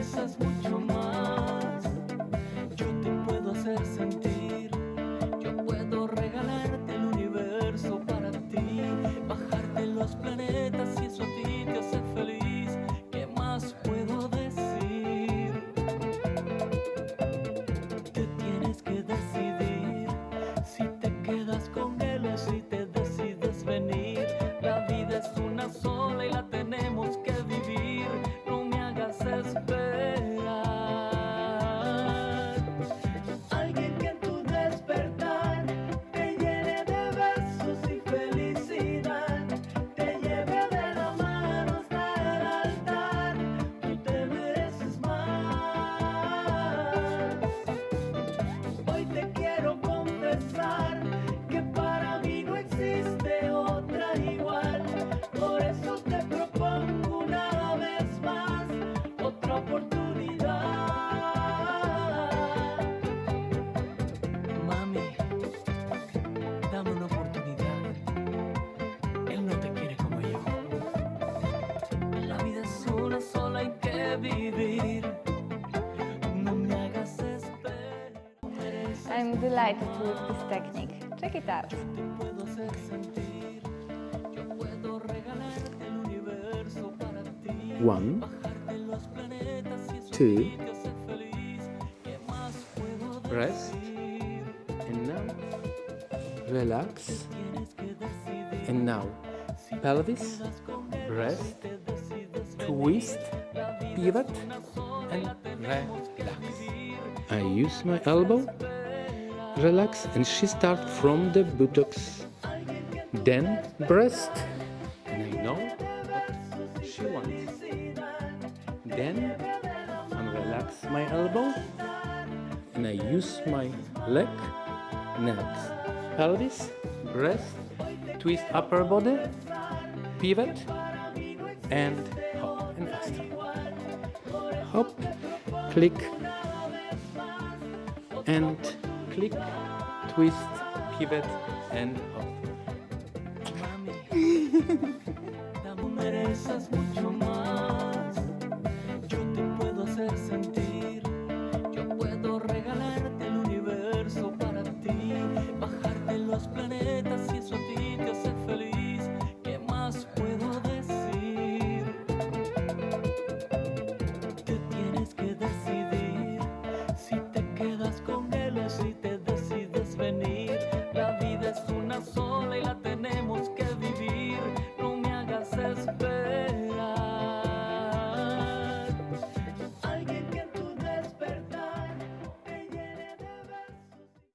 mereces mucho más. Yo te puedo hacer sentir, yo puedo regalarte el universo para ti, bajarte los planetas si eso a ti te hace feliz. ¿Qué más puedo decir? Te tienes que decidir si te quedas con él o si te decides venir. La vida es una sola y la tenemos que vivir. No me hagas esperar. Alguien que en tu despertar te llene de besos y felicidad, te lleve de la mano hasta el altar. Tú te mereces más. Hoy te quiero confesar que para mí no existe otra igual. Por eso te propongo una vez más otra oportunidad. Mami, dame una oportunidad. Él no te quiere como yo. La vida es una sola, hay que vivir. No me hagas esperar. I'm delighted with this technique. Check it out. Te puedo hacer sentir, yo puedo regalarte el universo para ti. 1, Bajarte los planetas si eso a 2, ti te hace feliz. ¿Qué más puedo rest, decir? and now relax, Tienes que decidir and now si te pelvis, quedas con él, rest, te decides twist, La vida pivot, es una sola y and la tenemos que relax. vivir. I use my elbow, relax, and she starts from the buttocks, then breast, and I know what she wants. Then I relax my elbow, and I use my leg, next pelvis, breast, twist upper body, pivot, and hop, and faster. Hop, click, and click, twist, pivot, and hop. Mami, tú mereces mucho más.